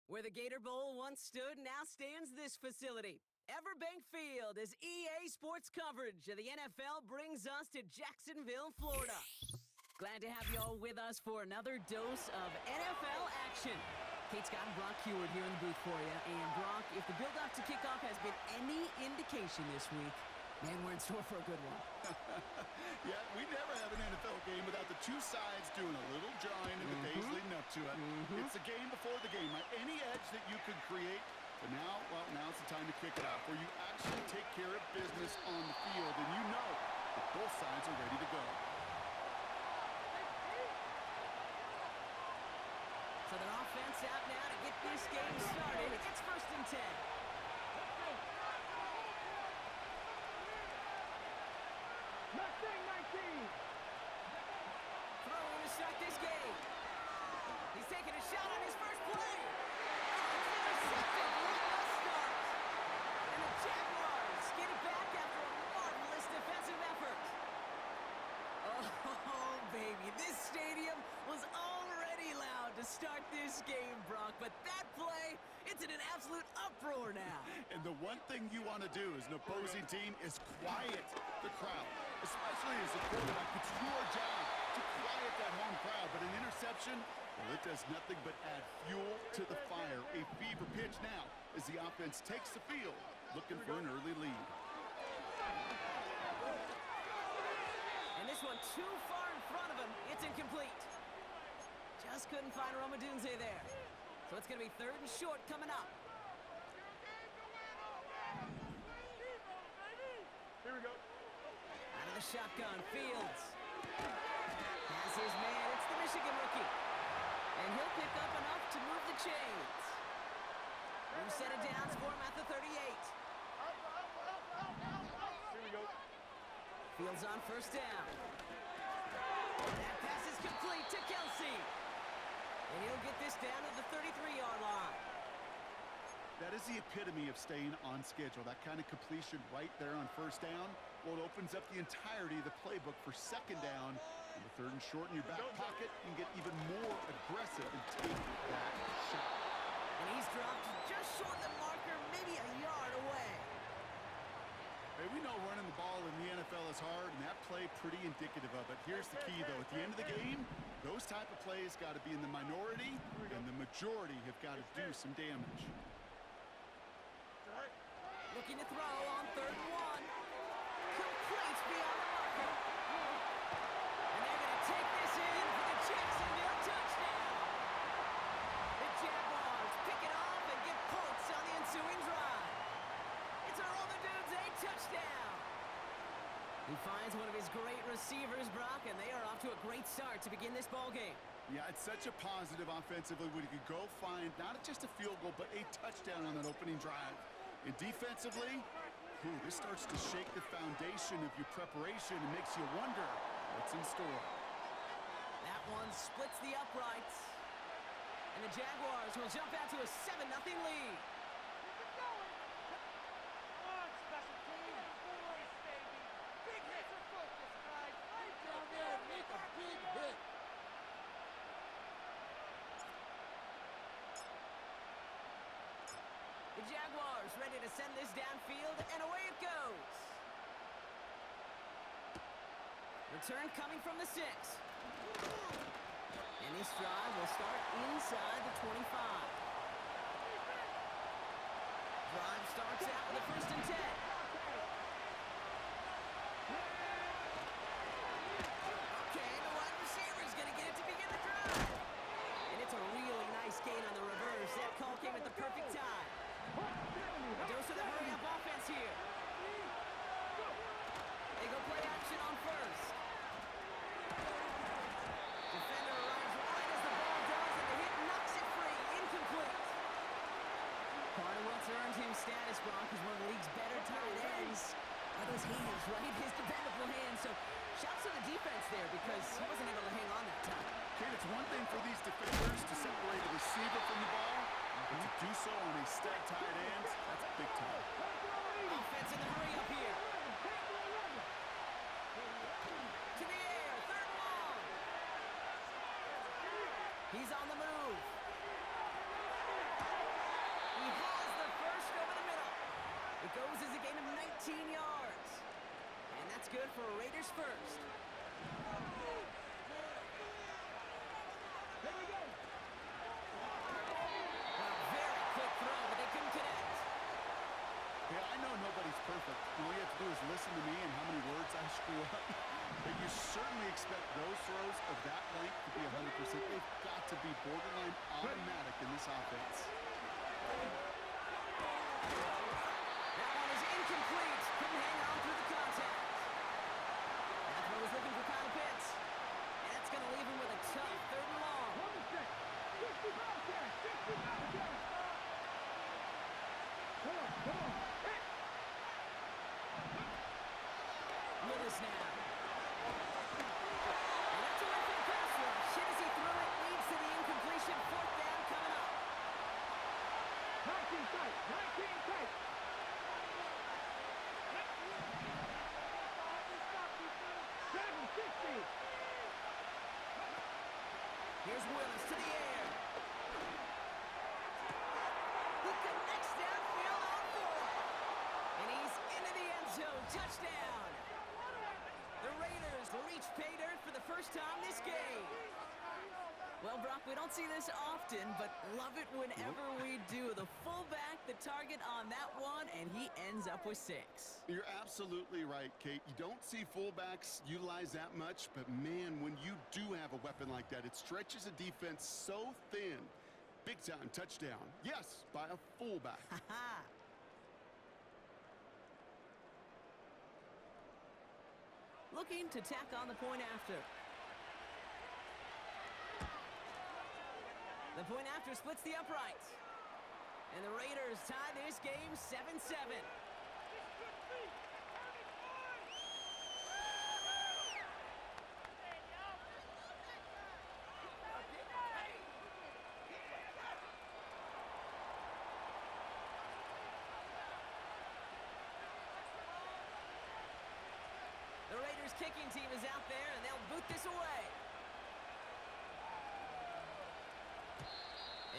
Where the Gator Bowl once stood, now stands this facility. Everbank Field, as EA Sports coverage of the NFL brings us to Jacksonville, Florida. Glad to have you all with us for another dose of NFL action. Kate Scott and Brock Heward here in the booth for you. And Brock, if the build-up to kickoff has been any indication this week, man, we're in store for a good one. Yeah, we never have an NFL game without the two sides doing a little jawing in the days leading up to it. It's the game before the game, right? Any edge that you could create. But now, well, now's the time to kick it off, where you actually take care of business on the field, and you know that both sides are ready to go. So their offense out now to get this game started. It's 1st and 10. Throwing to start this game. He's taking a shot on his first play. Intercepted. What a start. And the Jaguars get it back after a marvelous defensive effort. Oh, baby. This stadium was already loud to start this game, Brock. But that play, it's in an absolute uproar now. And the one thing you want to do as an opposing team is quiet the crowd, especially as a quarterback. It's your job to quiet that home crowd. But an interception, well, it does nothing but add fuel to the fire. A fever pitch now as the offense takes the field, looking for an early lead. And this one too far in front of him. It's incomplete. Just couldn't find Romadunze there. So it's going to be 3rd and short coming up. Here we go. Out of the shotgun, Fields. Has his man. It's the Michigan rookie. And he'll pick up enough to move the chains. New set of downs for him at the 38. Here we go. Fields on 1st down. That pass is complete to Kelsey. And he'll get this down to the 33-yard line. That is the epitome of staying on schedule. That kind of completion right there on 1st down. Well, it opens up the entirety of the playbook for 2nd down. And the 3rd and short in your back pocket, you can get even more aggressive and take that shot. And he's dropped just short of the marker, maybe a yard away. Hey, we know running the ball in the NFL is hard, and that play pretty indicative of it. Here's the key, though. At the end of the game, those type of plays got to be in the minority, and the majority have got to do some damage. Looking to throw on 3rd and 1. Completes beyond the marker. And they're going to take this in for the Jacksonville touchdown. The Jaguars pick it off and get points on the ensuing drive. It's a Romadunze touchdown. He finds one of his great receivers, Brock, and they are off to a great start to begin this ball game. Yeah, it's such a positive offensively when you can go find not just a field goal, but a touchdown on that opening drive. And defensively, this starts to shake the foundation of your preparation and makes you wonder what's in store. That one splits the uprights. And the Jaguars will jump out to a 7-0 lead. The Jaguars ready to send this downfield, and away it goes. Return coming from the 6. And this drive will start inside the 25. Drive starts out with a 1st and 10. Okay, the wide receiver is going to get it to begin the drive. And it's a really nice gain on the reverse. That call came at the perfect time. A dose of the hurry-up offense here. They go play action on 1st. Defender arrives right as the ball does, and the hit knocks it free. Incomplete. Part of what's earned him status, Brock, is one of the league's better tight ends. Are those hands, right? His dependable hands. So shouts to the defense there because he wasn't able to hang on that time. Kate, it's one thing for these defenders to separate a receiver from the ball, but to do so on a stud tight end, that's big time. Offense in the hurry-up here. To the air, 3rd and long. He's on the move. It goes as a gain of 19 yards. And that's good for Raiders first. Well, very quick throw, but they couldn't connect. Yeah, I know nobody's perfect. All you have to do is listen to me and how many words I screw up. But you certainly expect those throws of that length to be 100%. They've got to be borderline automatic in this offense. That one is incomplete. Couldn't hang on through the contact. That throw is looking for Kyle Pitts. And that's going to leave him with a tough 3rd and long. Willis now. And that's away from the pass rush. Hit as he threw it. Leads to the incompletion. 4th down coming up. 19 tight. 19 tight. Here's Willis to the air. He connects downfield on 4. And he's into the end zone. Touchdown. The Raiders reach pay dirt for the first time this game. Well, Brock, we don't see this often, but love it whenever we do. The fullback, the target on that one, and he ends up with 6. You're absolutely right, Kate. You don't see fullbacks utilize that much, but man, when you do have a weapon like that, it stretches a defense so thin. Big time touchdown. Yes, by a fullback. Looking to tack on the point after. The point after splits the uprights. And the Raiders tie this game 7-7. The Raiders kicking team is out there, and they'll boot this away.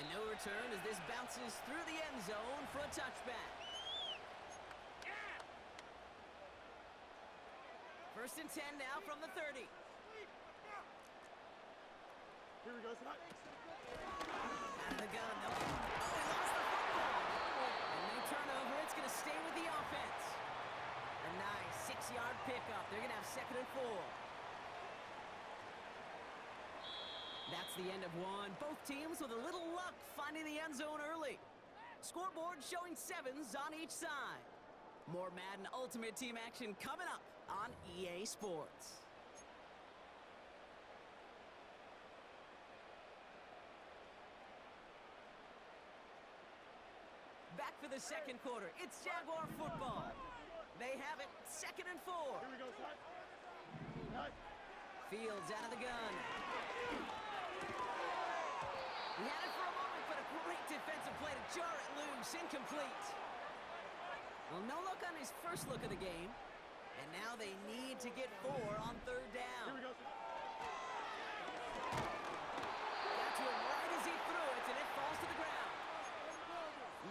And no return as this bounces through the end zone for a touchback. 1st and 10 now from the 30. Here we go, son. Out of the gun. No. Oh, he lost the football. And no turnover. It's going to stay with the offense. A nice 6-yard pickup. They're going to have 2nd and 4. That's the end of one. Both teams with a little luck finding the end zone early. Scoreboard showing 7s on each side. More Madden Ultimate Team action coming up on EA Sports. Back for the 2nd quarter. It's Jaguar football. They have it 2nd and 4. Here we go, son. Nice. Fields out of the gun. He had it for a moment, but a great defensive play to jar it loose. Incomplete. Well, no look on his first look of the game. And now they need to get 4 on 3rd down. Here we go, son. Got to him right as he threw it, and it falls to the ground.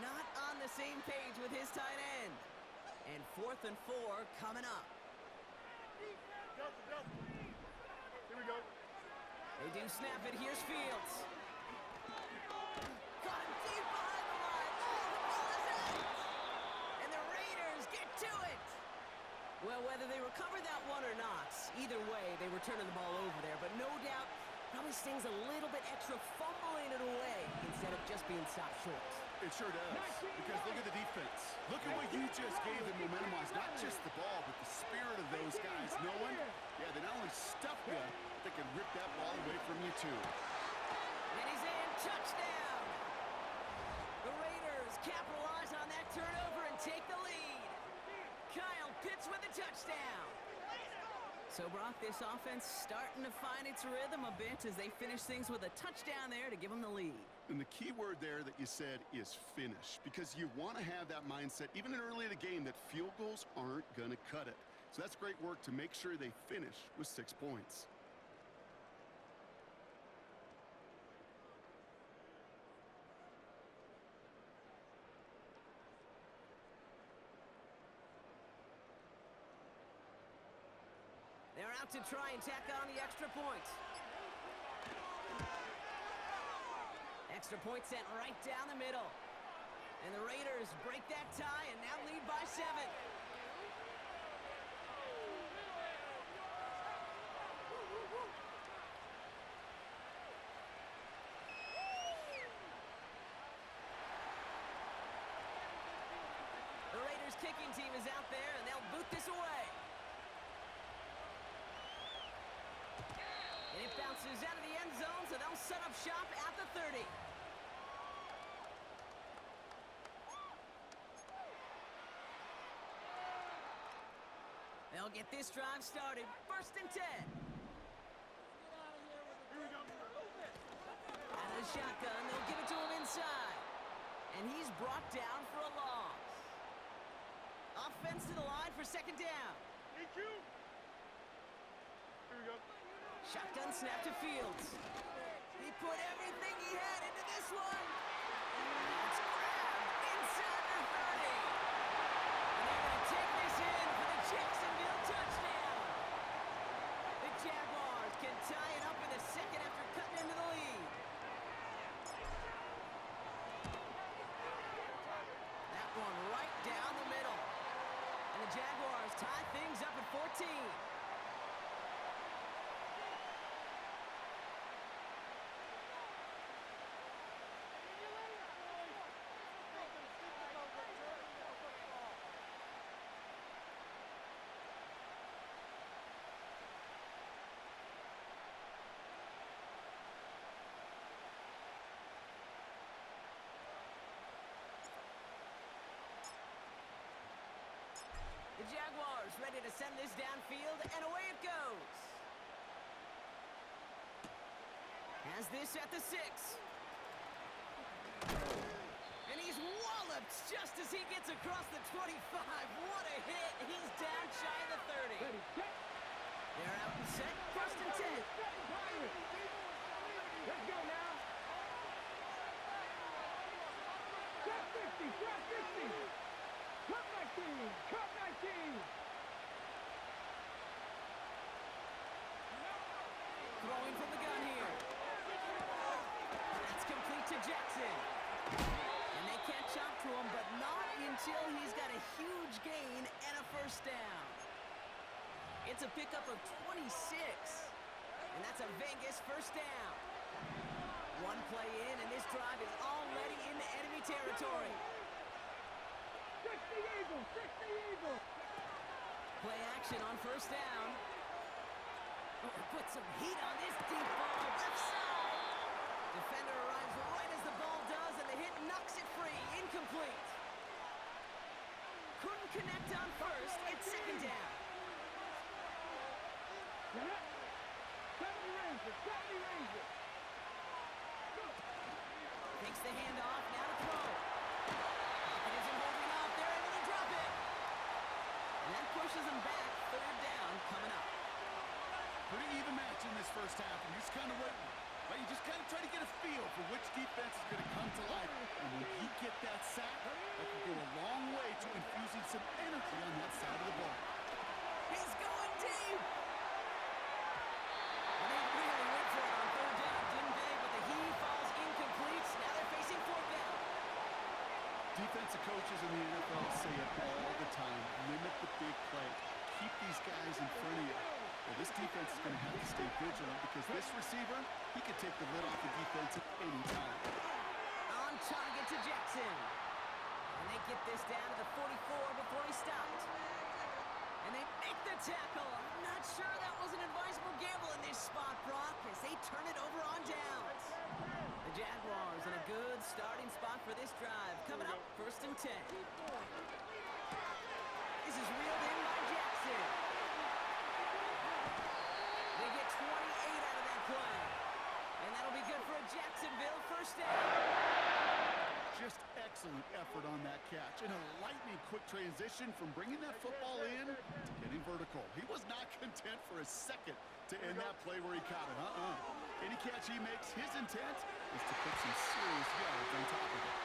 Not on the same page with his tight end. And 4th and 4 coming up. Delta. Here we go. They do snap it. Here's Fields. Caught him deep behind the line. Oh, the ball is out. And the Raiders get to it. Well, whether they recover that one or not, either way, they were turning the ball over there. But no doubt, probably stings a little bit extra fumbling it away instead of just being stopped short. It sure does. Because look at the defense. Look at what you just gave them momentum on. Not just the ball, but the spirit of those guys. Knowing, yeah, they not only stuff you, but they can rip that ball away from you too. And he's in. Touchdown. The Raiders capitalize on that turnover and take the lead. Kyle Pitts with a touchdown. So, Brock, this offense starting to find its rhythm a bit as they finish things with a touchdown there to give them the lead. And the key word there that you said is finish, because you want to have that mindset, even early in the game, that field goals aren't going to cut it. So that's great work to make sure they finish with 6 points. About to try and tack on the extra point. Extra point sent right down the middle. And the Raiders break that tie and now lead by 7. The Raiders kicking team is out there and they'll boot this away. And it bounces out of the end zone, so they'll set up shop at the 30. They'll get this drive started. 1st and 10. Out of the shotgun, they'll give it to him inside. And he's brought down for a loss. Offense to the line for 2nd down. EQ. Here we go. Shotgun snap to Fields. He put everything he had into this one. It's grabbed inside the 30. And they're going to take this in for the Jacksonville touchdown. The Jaguars can tie it up in the 2nd after cutting into the lead. That one right down the middle. And the Jaguars tie things up at 14. The Jaguars ready to send this downfield, and away it goes. Has this at the 6. And he's walloped just as he gets across the 25. What a hit. He's down shy of the 30. Ready, set. They're out and set. 1st and 10. Let's go now. Shot 50, shot 50. Cut 19, cut 19. Throwing from the gun here. That's complete to Jackson. And they catch up to him, but not until he's got a huge gain and a 1st down. It's a pickup of 26. And that's a Vegas 1st down. One play in, and this drive is already into enemy territory. 60 Eagles, 60 Eagles. Play action on 1st down. Oh, put some heat on this deep ball, left side. Defender arrives right as the ball does, and the hit knocks it free. Incomplete. Couldn't connect on 1st. It's 2nd down. 70 Rangers, 70 Rangers. Takes the handoff, now to throw. Pocket isn't holding up, they're able to drop it. And that pushes them back, 3rd down coming up. Pretty even match in this 1st half, and you're just kind of waiting. Right? You just kind of try to get a feel for which defense is going to come to life. And when he get that sack, that can go a long way to infusing some energy on that side of the ball. He's going deep. And they really went for it on 3rd down, didn't they? But the heave falls incomplete. Now they're facing 4th down. Defensive coaches in the NFL say it all the time. Limit the big play. Keep these guys in front of you. Well, this defense is going to have to stay vigilant because this receiver, he can take the lid off the defense at any time. On target to Jackson. And they get this down to the 44 before he stopped. And they make the tackle. I'm not sure that was an advisable gamble in this spot, Brock, as they turn it over on downs. The Jaguars in a good starting spot for this drive. Coming up, 1st and 10. This is reeled in by Jackson. They get 28 out of that play. And that'll be good for a Jacksonville 1st down. Just excellent effort on that catch. And a lightning quick transition from bringing that football in to getting vertical. He was not content for a second to end that play where he caught it. Any catch he makes, his intent is to put some serious yards on top of it.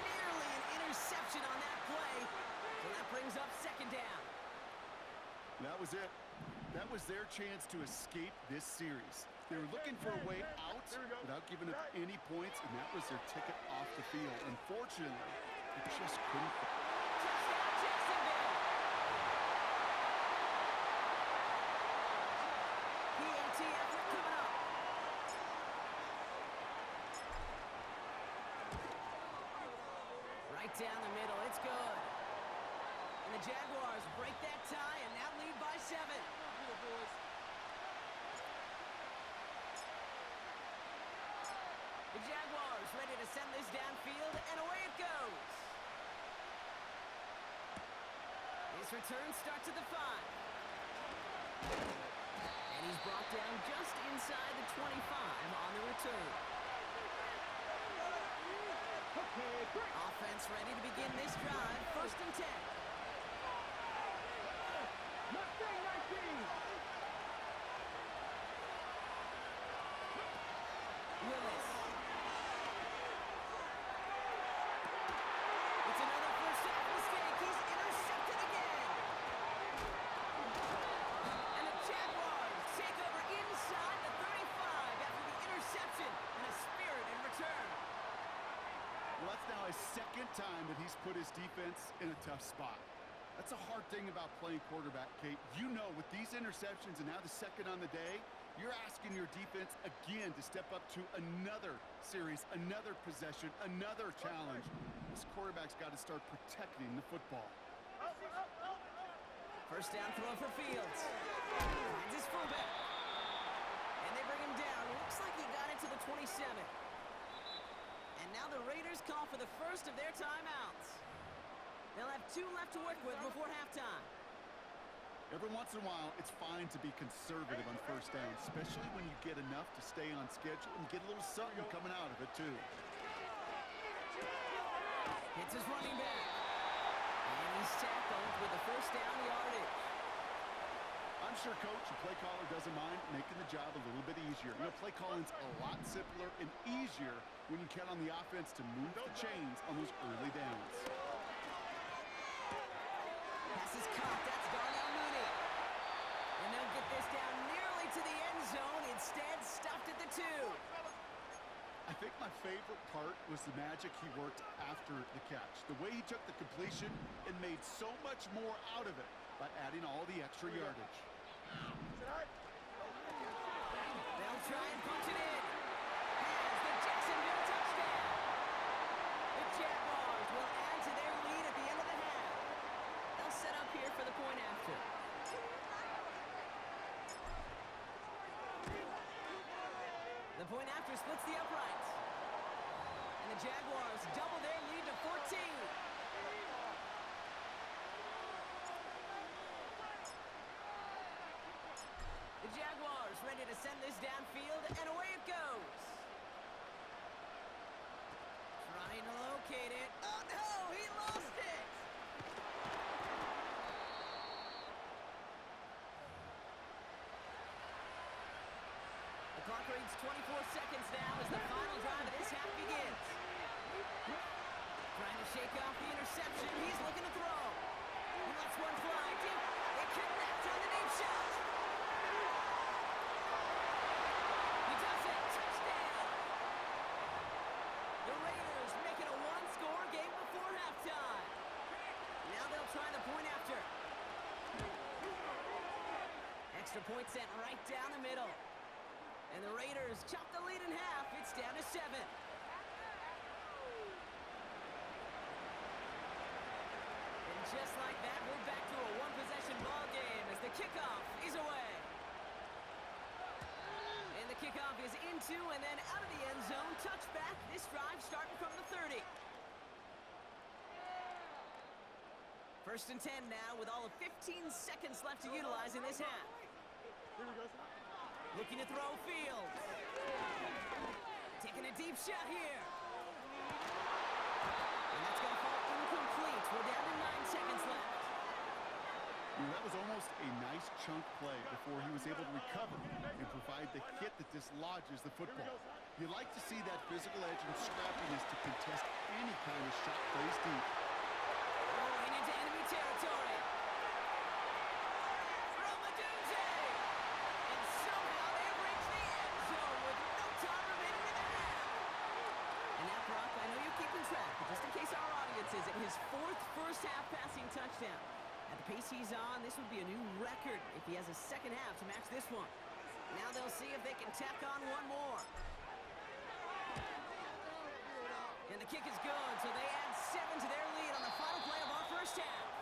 Nearly an interception on that play. So that brings up 2nd down. That was it. That was their chance to escape this series. They were looking for a way out without giving up any points, and that was their ticket off the field. Unfortunately, they just couldn't. Touchdown, Jacksonville! PAT effort coming up. Right down the middle, it's good. And the Jaguars break that tie and now lead by 7. The Jaguars ready to send this downfield, and away it goes. His return starts at the 5. And he's brought down just inside the 25 on the return. Okay, break. Offense ready to begin this drive. 1st and 10. Mustang 19. Willis. It's another first half mistake. He's intercepted again. And the Jaguars take over inside the 35 after the interception and a spirited return. Well, that's now his 2nd time that he's put his defense in a tough spot. That's a hard thing about playing quarterback, Kate. You know, with these interceptions and now the 2nd on the day, you're asking your defense again to step up to another series, another possession, another challenge. This quarterback's got to start protecting the football. First down throw for Fields. Finds his fullback. And they bring him down. Looks like he got into the 27. And now the Raiders call for the first of their timeouts. They'll have 2 left to work with before halftime. Every once in a while, it's fine to be conservative on first down, especially when you get enough to stay on schedule and get a little something coming out of it, too. Hits his running back. And he's tackled with the first down yardage. I'm sure Coach, the play caller, doesn't mind making the job a little bit easier. You know, play calling's a lot simpler and easier when you count on the offense to move the chains on those early downs. Pass is caught. That's Darnell Mooney. And they'll get this down nearly to the end zone. Instead, stuffed at the 2. I think my favorite part was the magic he worked after the catch. The way he took the completion and made so much more out of it by adding all the extra yardage. They'll try and punch it in. Has the Jacksonville touchdown. The Jaguars will add to their lead at the end of the half. They'll set up here for the point after. The point after splits the uprights. And the Jaguars double their lead to 14. The Jaguars ready to send this downfield, and away it goes. Trying to locate it. Oh, no! He lost it! The clock reads 24 seconds now as the final drive of this half begins. Trying to shake off the interception. He's looking to throw. He lets one fly. They connect on the deep shot. He does it. Touchdown. The Raiders make it a 1-score game before halftime. Now they'll try the point after. Extra point sent right down the middle. And the Raiders chop the lead in half. It's down to 7. And just like that, we're back to a one-possession ball game as the kickoff is away. And the kickoff is into and then out of the end zone. Touchback. This drive starting from the 30. First and 10 now with all of 15 seconds left to utilize in this half. Looking to throw Fields. Taking a deep shot here. And that's going to fall incomplete. We're down to 9 seconds left. You know, that was almost a nice chunk play before he was able to recover and provide the hit that dislodges the football. You like to see that physical edge and scrappiness to contest any kind of shot plays deep. Rolling into enemy territory. From the Doomsday. touchdown. At the pace he's on, this would be a new record if he has a second half to match this one. Now they'll see if they can tack on one more. And the kick is good, so they add 7 to their lead on the final play of our first half.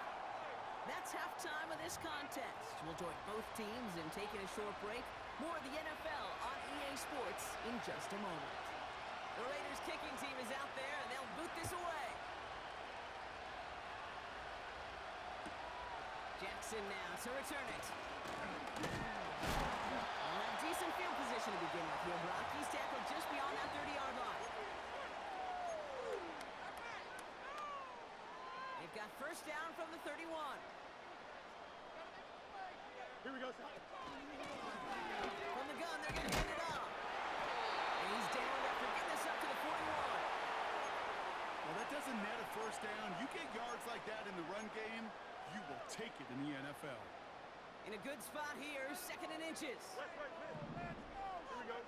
That's halftime of this contest. We'll join both teams in taking a short break. More of the NFL on EA Sports in just a moment. The Raiders kicking team is out there, and they'll boot this away. Jackson now to return it. They'll have decent field position to begin with here, Brock. He's tackled just beyond that 30-yard line. They've got first down from the 31. Here we go, son. From the gun, they're going to hand it off. And he's down after getting this up to the 41. Well, that doesn't net a first down. You get yards like that in the run game, you will take it in the NFL. In a good spot here, second and inches. Right, here we go.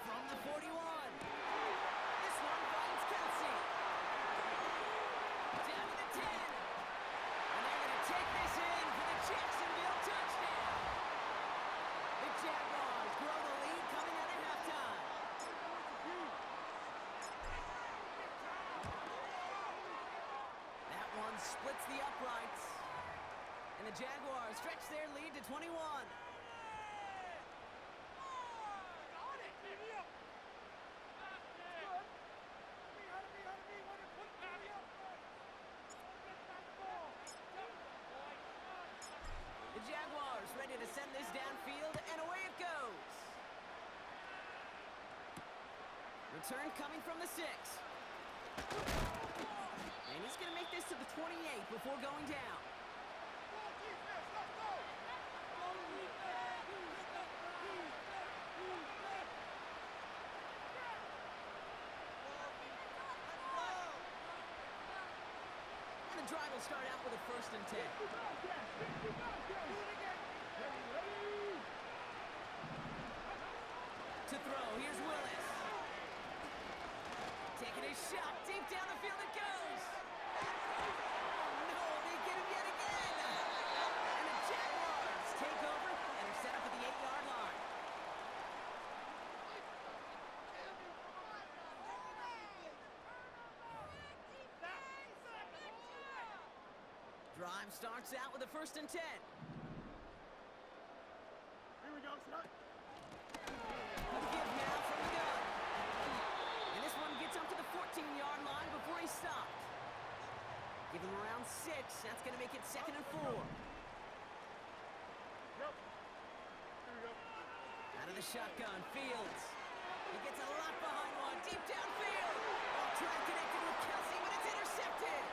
From the 41. This one finds Kelsey. Down to the 10. And they're going to take this in for the Jacksonville touchdown. The Jaguars grow the lead coming out of halftime. That one splits the uprights. And the Jaguars stretch their lead to 21. The Jaguars ready to send this downfield, and away it goes. Return coming from the 6. And he's going to make this to the 28 before going down. And the drive will start out with a 1st and 10. To throw, here's Willis. Taking a shot, deep down the field it goes. Oh no, they get him yet again. And the Jaguars take over and are set up at the 8-yard line. Drive starts out with a 1st and 10. Here we go, son. A give now from the gun. And this one gets up to the 14-yard line before he stopped. Give him around 6. That's going to make it 2nd and 4. Yep. Here we go. Out of the shotgun, Fields. He gets a lot behind one, deep downfield. Oh, try connected with Kelsey, but it's intercepted.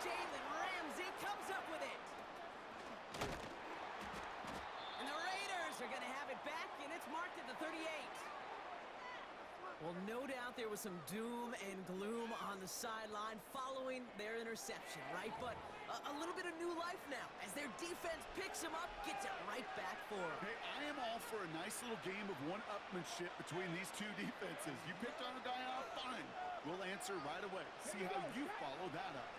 Jalen Ramsey comes up with it. And the Raiders are going to have it back, and it's marked at the 38. Well, no doubt there was some doom and gloom on the sideline following their interception, right? But a little bit of new life now as their defense picks him up, gets it right back for him. Hey, I am all for a nice little game of one-upmanship between these two defenses. You picked on a guy off, fine. We'll answer right away. See how you follow that up.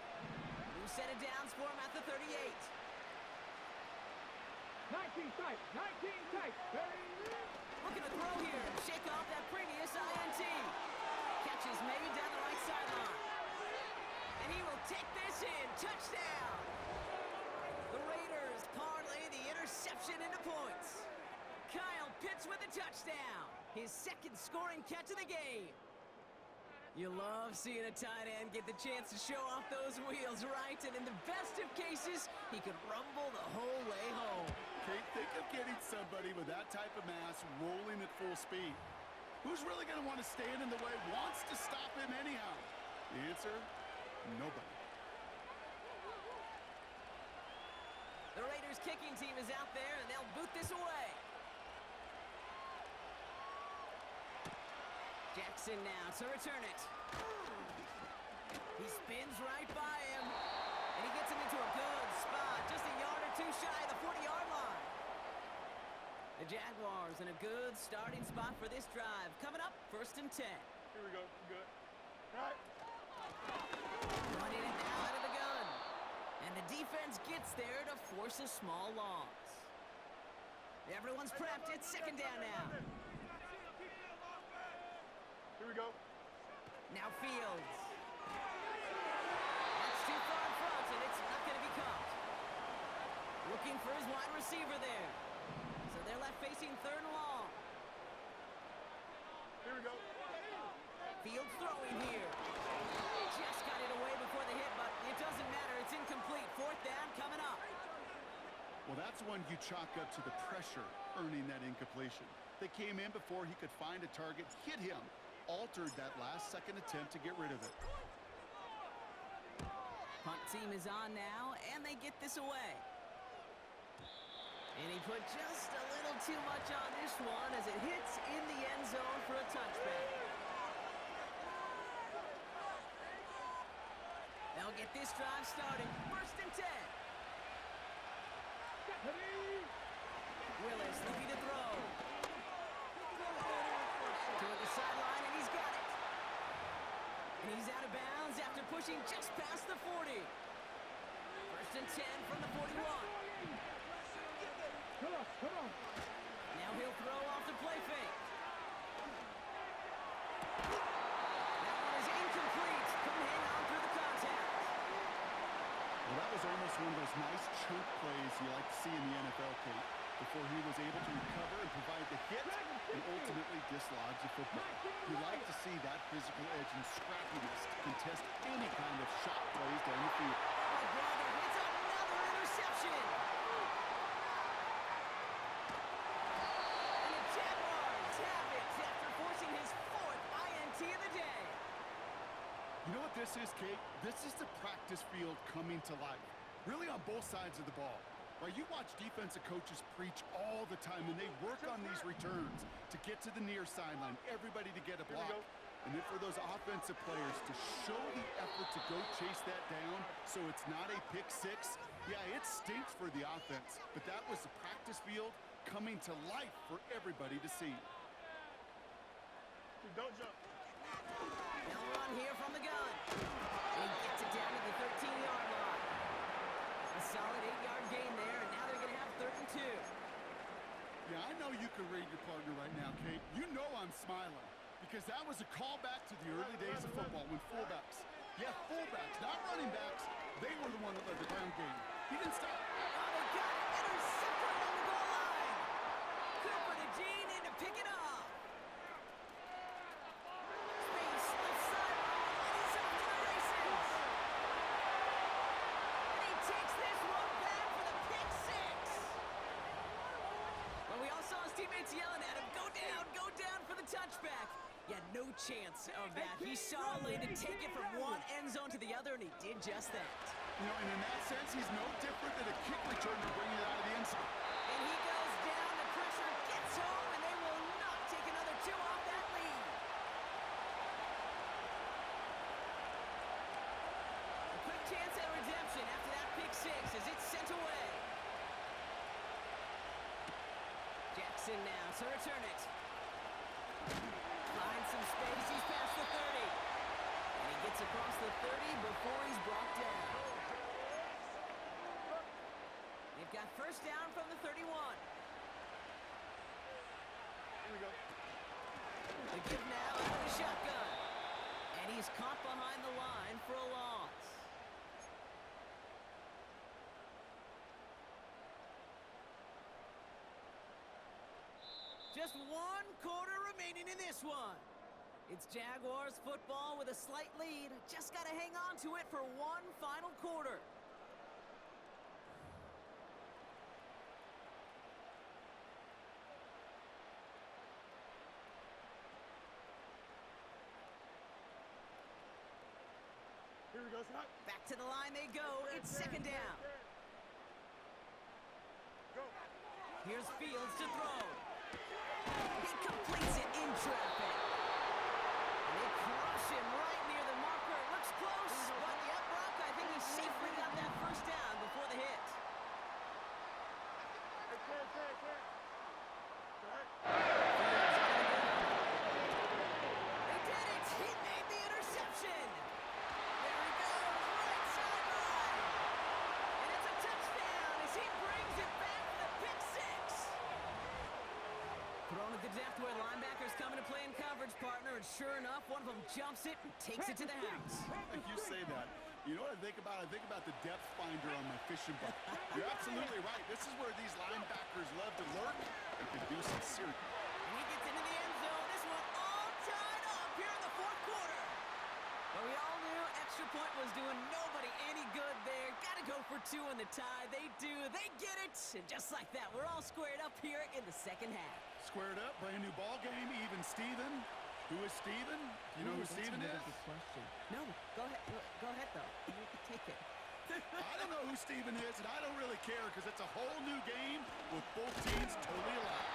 New set of downs for him at the 38. 19 tight. 19 tight. Looking to throw here and shake off that previous INT. Catch is made down the right sideline. And he will take this in. Touchdown! The Raiders parlay the interception into points. Kyle Pitts with a touchdown. His 2nd scoring catch of the game. You love seeing a tight end get the chance to show off those wheels, right? And in the best of cases, he could rumble the whole way home. Okay, think of getting somebody with that type of mass rolling at full speed. Who's really going to want to stand in the way, wants to stop him anyhow? The answer, nobody. The Raiders kicking team is out there, and they'll boot this away. Jackson now to return it. He spins right by him, and he gets him into a good spot, just a yard or 2 shy of the 40-yard line. The Jaguars in a good starting spot for this drive. Coming up, 1st and 10. Here we go. Good. Right. Running it now out of the gun. And And the defense gets there to force a small loss. Everyone's prepped. It's second down now. Here we go. Now Fields. That's too far in front, and it's not going to be caught. Looking for his wide receiver there. So they're left facing third and long. Here we go. Fields throwing here. Just got it away before the hit, but it doesn't matter. It's incomplete. Fourth down coming up. Well, that's one you chalk up to the pressure earning that incompletion. They came in before he could find a target, hit him, altered that last-second attempt to get rid of it. Punt team is on now, and they get this away. And he put just a little too much on this one as it hits in the end zone for a touchback. They'll get this drive started. First and 10. Willis looking to throw. Toward the sideline, and he's got it. And he's out of bounds after pushing just past the 40. First and 10 from the 41. Come on. Now he'll throw off the play fake. That one is incomplete. Couldn't hang on through the contact. Well, that was almost one of those nice chunk plays you like to see in the NFL, Kate, before he was able to recover and provide the hit and ultimately dislodge the football. You like to see that physical edge and scrappiness to contest any kind of shot plays down the field. Oh, brother, it's another interception. And the Jaguars have it after forcing his fourth INT of the day. You know what this is, Kate? This is the practice field coming to life, really on both sides of the ball. Right, you watch defensive coaches preach all the time, and they work on these returns to get to the near sideline, everybody to get a block. And then for those offensive players to show the effort to go chase that down so it's not a pick six, yeah, it stinks for the offense. But that was the practice field coming to life for everybody to see. Don't jump. They'll run here from the gun. He gets it down to the 13-yard line. A solid 8-yard gain there, and now they're going to have 3rd and 2. Yeah, I know you can read your partner right now, Kate. You know I'm smiling because that was a callback to the early days of football when fullbacks, not running backs, they were the one that led the ground game. He didn't stop. Oh, they got it. Intercepted on the goal line. Cooper to Gene in to pick it off. Space, left sideline, and he's off to the races. And he takes this one back for the pick six. Well, we all saw his teammates yelling at him, go down for the touchback. Yeah, no chance of that. He saw a lane to take it from one end zone to the other, and he did just that. You know, and in that sense, he's no different than a kick returner bringing it out of the end zone. And he goes down, the pressure gets home, and they will not take another 2 off that lead. A quick chance at redemption after that pick six as it's sent away. Jackson now to return it. Finds some space, he's past the 30. And he gets across the 30 before he's brought down. They've got first down from the 31. Here we go. The give now out of the shotgun. And he's caught behind the line for a loss. Just 1 quarter remaining in this one. It's Jaguars football with a slight lead. Just got to hang on to it for one final quarter. Here we go, Scott. Back to the line they go. It's second down. Go. Here's Fields to throw. He completes it in traffic. And they crush him right near the marker. It looks close, but yep, Brock, I think he safely got that first down before the hit. Okay. They did it! He made the interception! There he goes, right sideline! exactly where linebackers come into play in coverage, partner, and sure enough, one of them jumps it and takes it to the house. You say that. You know what I think about? I think about the depth finder on my fishing boat. You're absolutely right. This is where these linebackers love to lurk and can do some serious. And he gets into the end zone. This one all tied up here in the fourth quarter. But we all knew extra point was doing nobody any good there. Got to go for two in the tie. They do. They get it. And just like that, we're all squared up here in the second half. Squared up, brand new ball game, even Steven. Who is Steven? You know who Steven is? Good question. No, go ahead. Go ahead, though. You can take it. I don't know who Steven is, and I don't really care because it's a whole new game with both teams totally alive.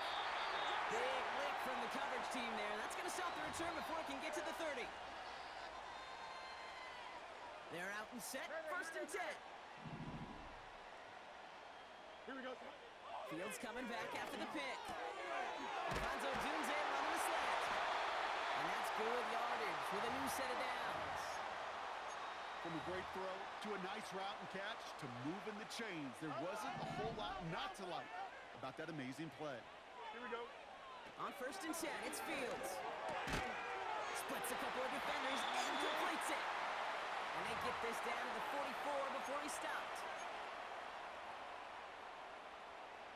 Big lick from the coverage team there. That's going to stop the return before it can get to the 30. They're out and set. First and 10. Here we go. Fields coming back after the pick. Alfonso Dunze running the slant. And that's good yardage with a new set of downs. From a great throw to a nice route and catch to moving the chains, there wasn't a whole lot not to like about that amazing play. Here we go. On first and 10, it's Fields. Splits a couple of defenders and completes it. And they get this down to the 44 before he stopped.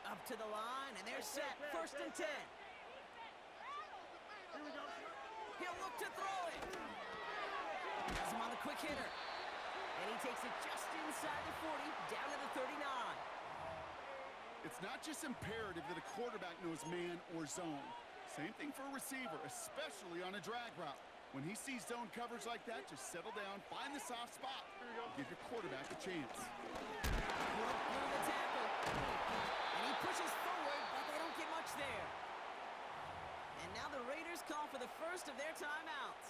Up to the line, and they're set. First and 10. Here we go. He'll look to throw it. Has him on the quick hitter. And he takes it just inside the 40, down to the 39. It's not just imperative that a quarterback knows man or zone. Same thing for a receiver, especially on a drag route. When he sees zone coverage like that, just settle down, find the soft spot, give your quarterback a chance. Broke through the tackle. And he pushes forward, but they don't get much there. And now the Raiders call for the first of their timeouts.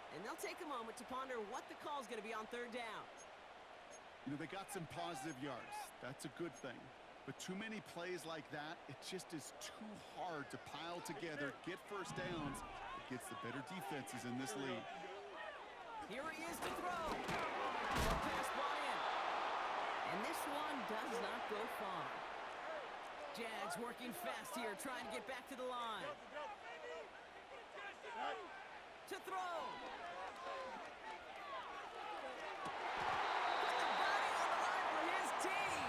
And they'll take a moment to ponder what the call is going to be on third down. You know, they got some positive yards. That's a good thing. But too many plays like that, it just is too hard to pile together, get first downs against the better defenses in this league. Here he is to throw. Pass brought in. And this one does not go far. Jags working fast here, trying to get back to the line. To throw. Put the body on the line for his team.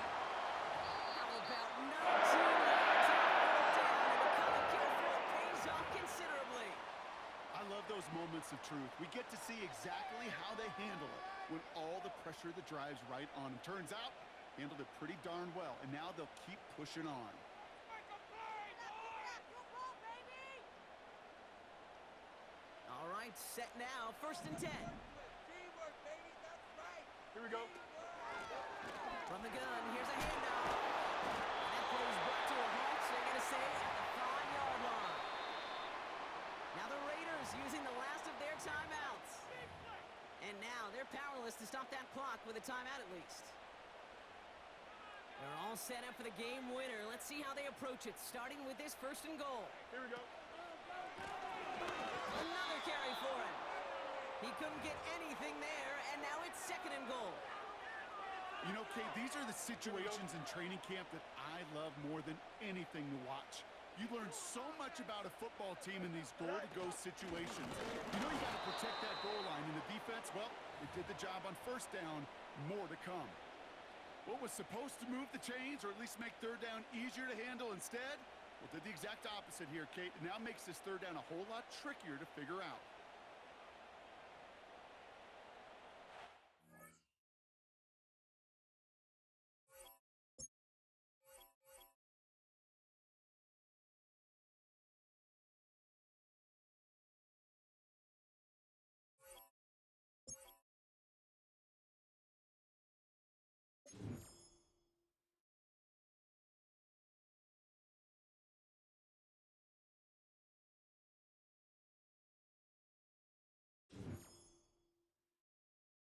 How about 19 yards on fourth down, and the cover kill for it pays off considerably. I love those moments of truth. We get to see exactly how they handle it when all the pressure that drives right on them. Turns out, handled it pretty darn well, and now they'll keep pushing on. All right, set now. First and 10. Here we go. From the gun, here's a handoff. And that play is brought to a halt, so they're going to say at the 5-yard line. Now the Raiders using the last of their timeouts. And now they're powerless to stop that clock with a timeout at least. They're all set up for the game winner. Let's see how they approach it, starting with this first and goal. Here we go. Another carry for him. He couldn't get anything there, and now it's second and goal. You know, Kate, these are the situations in training camp that I love more than anything to watch. You learn so much about a football team in these goal-to-go situations. You know you got to protect that goal line, and the defense, well, they did the job on first down. More to come. What was supposed to move the chains or at least make third down easier to handle instead? Well, did the exact opposite here, Kate. It now makes this third down a whole lot trickier to figure out.